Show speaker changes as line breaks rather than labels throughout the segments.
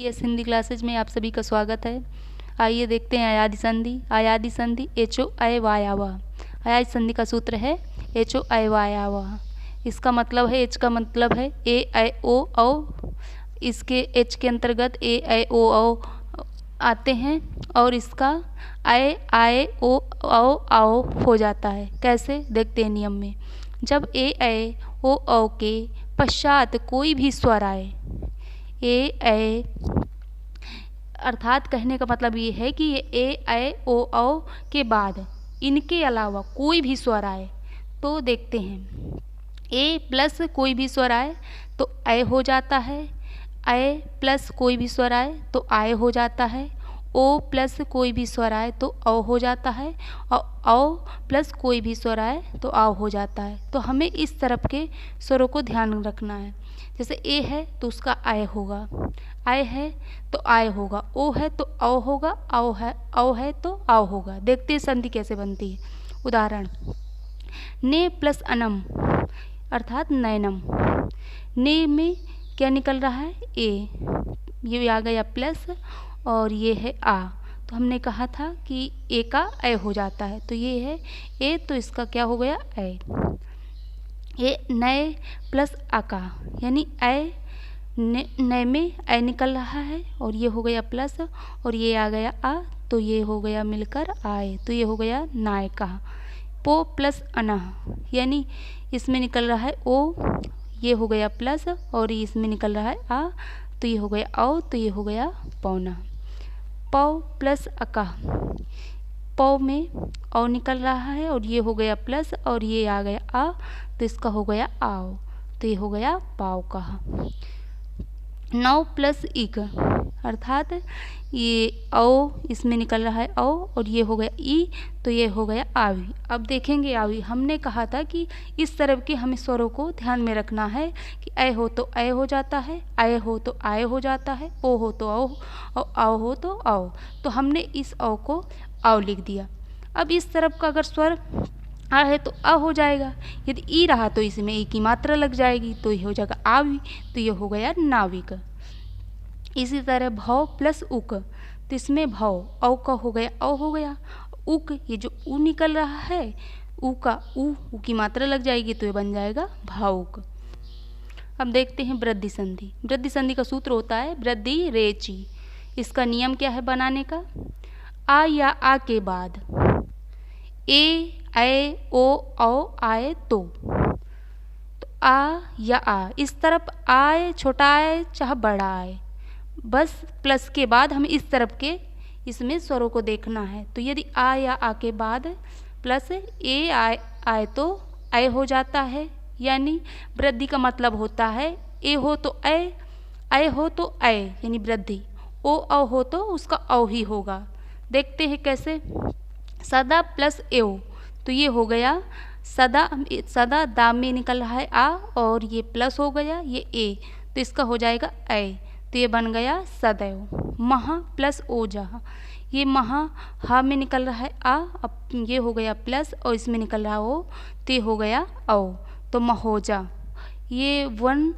S Hindi classes में आप सभी का स्वागत है। आइए देखते हैं अयादी संधि। अयादी संधि एचो अय वाय आवा। अयादी संधि का सूत्र है एचो अय वाय आवा। इसका मतलब है, एच का मतलब है ए ऐ ओ औ। इसके एच के अंतर्गत ए ऐ ओ औ आते हैं और इसका अय आए ओ औ आओ हो जाता है। कैसे देखते हैं नियम में। जब ए ऐ ओ औ के पश्चात कोई भी स्वर आए, ए ऐ अर्थात कहने का मतलब ये है कि ये ए ऐ ओ औ के बाद इनके अलावा कोई भी स्वर आए तो देखते हैं। ए प्लस कोई भी स्वर आए तो ऐ हो जाता है, ऐ प्लस कोई भी स्वर आए तो आय हो जाता है, ओ प्लस कोई भी स्वर आए तो औ हो जाता है और औ प्लस कोई भी स्वर आए तो आव हो जाता है। तो हमें इस तरफ के स्वरों को ध्यान रखना है। जैसे ए है तो उसका आय होगा, आय है तो आय होगा, ओ है तो औ होगा, औ है तो आव होगा। देखते हैं संधि कैसे बनती है। उदाहरण, ने प्लस अनम अर्थात नयनम। ने में क्या निकल रहा है ए, ये आ गया प्लस और ये है आ। तो हमने कहा था कि ए का ऐ हो जाता है, तो ये है ए तो इसका क्या हो गया ऐ। ये नए प्लस आका यानी ऐ, नए में ऐ निकल रहा है और ये हो गया प्लस और ये आ गया आ, तो ये हो गया मिलकर आए, तो ये हो गया नाय का। पो प्लस अनह यानी इसमें निकल रहा है ओ, ये हो गया प्लस और इसमें निकल रहा है आ, तो ये हो गया औ, तो ये हो गया पौना। पौ प्लस अका, पौ में औ निकल रहा है और ये हो गया प्लस और ये आ गया आ, तो इसका हो गया आओ, तो ये हो गया पाव का। नौ प्लस इक अर्थात ये औ इसमें निकल रहा है औ और ये हो गया ई, तो ये हो गया आवी। अब देखेंगे आवी, हमने कहा था कि इस तरफ के हमें स्वरों को ध्यान में रखना है कि ऐ हो तो ऐ हो जाता है, आय हो तो आय हो जाता है, ओ हो तो औ और आओ हो तो आओ। तो हमने इस औ को आओ लिख दिया। अब इस तरफ का अगर स्वर आ है तो अ हो जाएगा, यदि ई रहा तो इसमें ई की मात्रा लग जाएगी, तो ये हो जाएगा आवी, तो ये हो गया नाविक। इसी तरह भव प्लस उक, तो इसमें भव औ का हो गया औ हो गया, उक ये जो ऊ निकल रहा है ऊ का ऊ की मात्रा लग जाएगी, तो ये बन जाएगा भावुक। अब देखते हैं वृद्धि संधि। वृद्धि संधि का सूत्र होता है वृद्धि रेची। इसका नियम क्या है बनाने का। आ या आ के बाद ए ऐ ओ औ आए तो आ या आ, इस तरफ आए छोटा आए चाहे बड़ा आए, बस प्लस के बाद हमें इस तरफ के इसमें स्वरों को देखना है। तो यदि आ या आ के बाद प्लस ए आए आए तो ऐ हो जाता है, यानी वृद्धि का मतलब होता है ए हो तो ऐ हो तो ऐ यानी वृद्धि, ओ औ हो तो उसका औ ही होगा। देखते हैं कैसे। सदा प्लस एव, तो ये हो गया सदा, सदा दाम में निकल रहा है आ और ये प्लस हो गया ये ए, तो इसका हो जाएगा ऐ, तो ये बन गया सदैव। महा प्लस ओजा, ये महा हा में निकल रहा है आ, अब ये हो गया प्लस और इसमें निकल रहा ओ, तो ये हो गया औ, तो महोजा। ये वन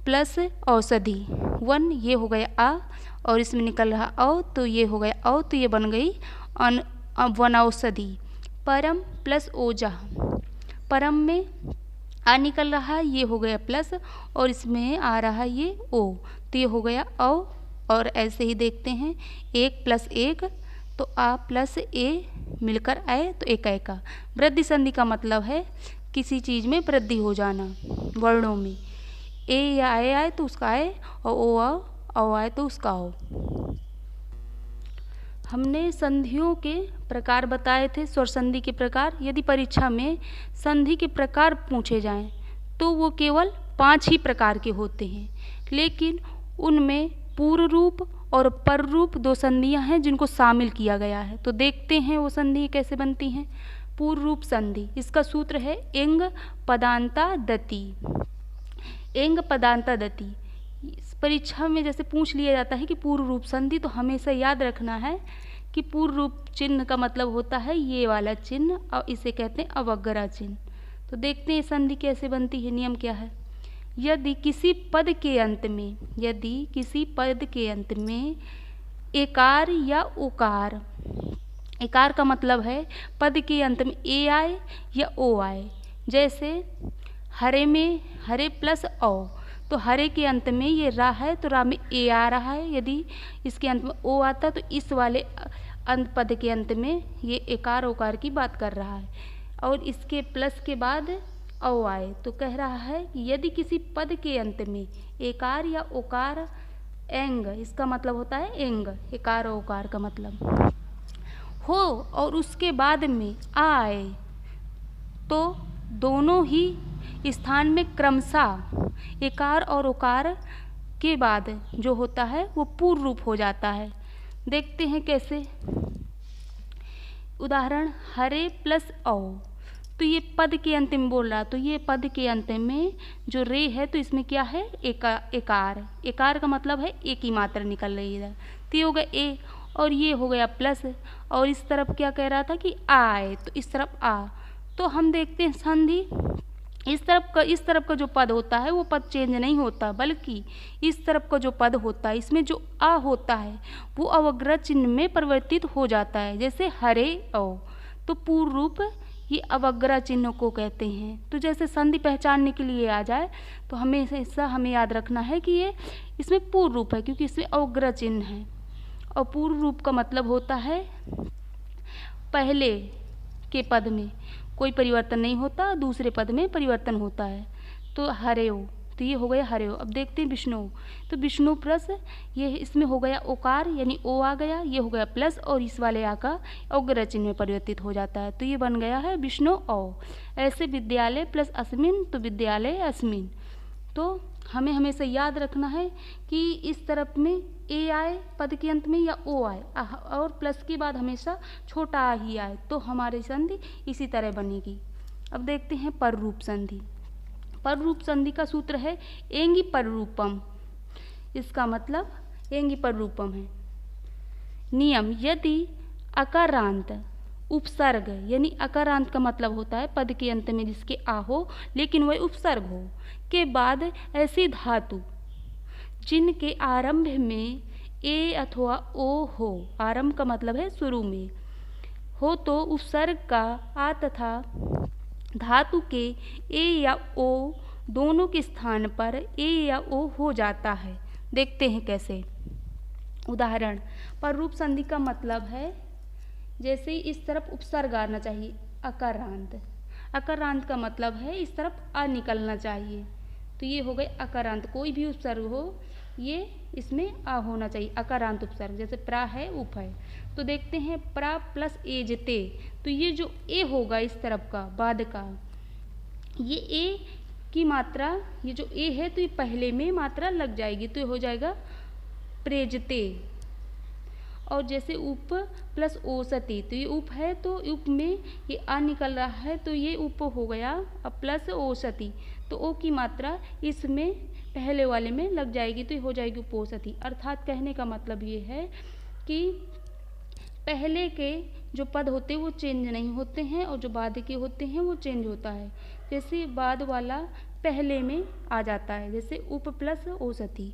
प्लस औषधि, वन ये हो गया आ और इसमें निकल रहा औ, तो ये हो गया औ, तो ये बन गई वनौषधि। परम प्लस ओजा, परम में आ निकल रहा है, ये हो गया प्लस और इसमें आ रहा है ये ओ, तो ये हो गया औ। और ऐसे ही देखते हैं एक प्लस एक, तो आ प्लस ए मिलकर आए तो एक ऐ का। वृद्धि संधि का मतलब है किसी चीज़ में वृद्धि हो जाना वर्णों में। ए या आए आए तो उसका आए और ओ आओ औ आए तो उसका ओ। हमने संधियों के प्रकार बताए थे, स्वर संधि के प्रकार। यदि परीक्षा में संधि के प्रकार पूछे जाएं तो वो केवल 5 ही प्रकार के होते हैं, लेकिन उनमें पूर्व रूप और पर रूप 2 संधियां हैं जिनको शामिल किया गया है। तो देखते हैं वो संधि कैसे बनती हैं। पूर्व रूप संधि, इसका सूत्र है एंग पदांता दति। एंग पदांता दति परीक्षा में जैसे पूछ लिया जाता है कि पूर्व रूप संधि, तो हमेशा याद रखना है कि पूर्व रूप चिन्ह का मतलब होता है ये वाला चिन्ह और इसे कहते हैं अवग्रह चिन्ह। तो देखते हैं संधि कैसे बनती है, नियम क्या है। यदि किसी पद के अंत में, यदि किसी पद के अंत में एकार या उकार, एकार का मतलब है पद के अंत में ए आए या ओ आए। जैसे हरे में हरे प्लस औ, तो हरे के अंत में ये रा है तो रा में ए आ रहा है, यदि इसके अंत में ओ आता तो इस वाले अंत पद के अंत में ये एकार ओकार की बात कर रहा है। और इसके प्लस के बाद औ आए तो कह रहा है कि यदि किसी पद के अंत में एकार या ओकार एंग, इसका मतलब होता है एंग, एकार ओकार का मतलब हो और उसके बाद में आ आए तो दोनों ही स्थान में क्रमशः एकार और ओकार के बाद जो होता है वो पूर्ण रूप हो जाता है। देखते हैं कैसे। उदाहरण हरे प्लस औ, तो ये पद के अंत में बोल रहा, तो ये पद के अंत में जो रे है तो इसमें क्या है एकार, एकार का मतलब है एक ही मात्रा निकल रही है, तो ये हो गया ए और ये हो गया प्लस। और इस तरफ क्या कह रहा था कि आए, तो इस तरफ आ, तो हम देखते हैं संधि इस तरफ का जो पद होता है वो पद चेंज नहीं होता, बल्कि इस तरफ का जो पद होता है इसमें जो आ होता है वो अवग्रह चिन्ह में परिवर्तित हो जाता है। जैसे हरे औ, तो पूर्ण रूप ये अवग्रह चिन्ह को कहते हैं। तो जैसे संधि पहचानने के लिए आ जाए तो हमें याद रखना है कि ये इसमें पूर्ण रूप है, क्योंकि इसमें अवग्रह चिन्ह है। और पूर्ण रूप का मतलब होता है पहले के पद में कोई परिवर्तन नहीं होता, दूसरे पद में परिवर्तन होता है। तो हरेओ, तो ये हो गया हरेओ। अब देखते हैं विष्णु, तो विष्णु प्लस ये इसमें हो गया ओकार यानी ओ आ गया, ये हो गया प्लस और इस वाले आ का अवग्रह चिन्ह में परिवर्तित हो जाता है, तो ये बन गया है विष्णु औ। ऐसे विद्यालय प्लस अस्मिन तो विद्यालय अस्मिन। तो हमें हमेशा याद रखना है कि इस तरफ में ए आए पद के अंत में या ओ आए और प्लस के बाद हमेशा छोटा आ ही आए, तो हमारी संधि इसी तरह बनेगी। अब देखते हैं पररूप संधि। पररूप संधि का सूत्र है एंगी पररूपम, इसका मतलब एंगी पररूपम है। नियम, यदि अकारांत उपसर्ग यानी अकारांत का मतलब होता है पद के अंत में जिसके आ हो लेकिन वह उपसर्ग हो के बाद ऐसी धातु जिनके आरंभ में ए अथवा ओ हो, आरंभ का मतलब है शुरू में हो, तो उपसर्ग का आ तथा धातु के ए या ओ दोनों के स्थान पर ए या ओ हो जाता है। देखते हैं कैसे। उदाहरण, पररूप संधि का मतलब है जैसे इस तरफ उपसर्ग आना चाहिए अकारांत, अकारांत का मतलब है इस तरफ आ निकलना चाहिए, तो ये हो गए अकारांत। कोई भी उपसर्ग हो ये इसमें आ होना चाहिए, अकारांत उपसर्ग। जैसे प्रा है उप है, तो देखते हैं प्रा प्लस एजते, तो ये जो ए होगा इस तरफ का बाद का, ये ए की मात्रा, ये जो ए है तो ये पहले में मात्रा लग जाएगी, तो ये हो जाएगा प्रेजते। और जैसे उप प्लस ओसती, तो ये उप है तो उप में ये आ निकल रहा है तो ये उप हो गया, अब प्लस ओसती तो ओ की मात्रा इसमें पहले वाले में लग जाएगी, तो ये हो जाएगी उपोसती। अर्थात कहने का मतलब ये है कि पहले के जो पद होते हैं वो चेंज नहीं होते हैं और जो बाद के होते हैं वो चेंज होता है। जैसे बाद वाला पहले में आ जाता है, जैसे उप प्लस ओसती,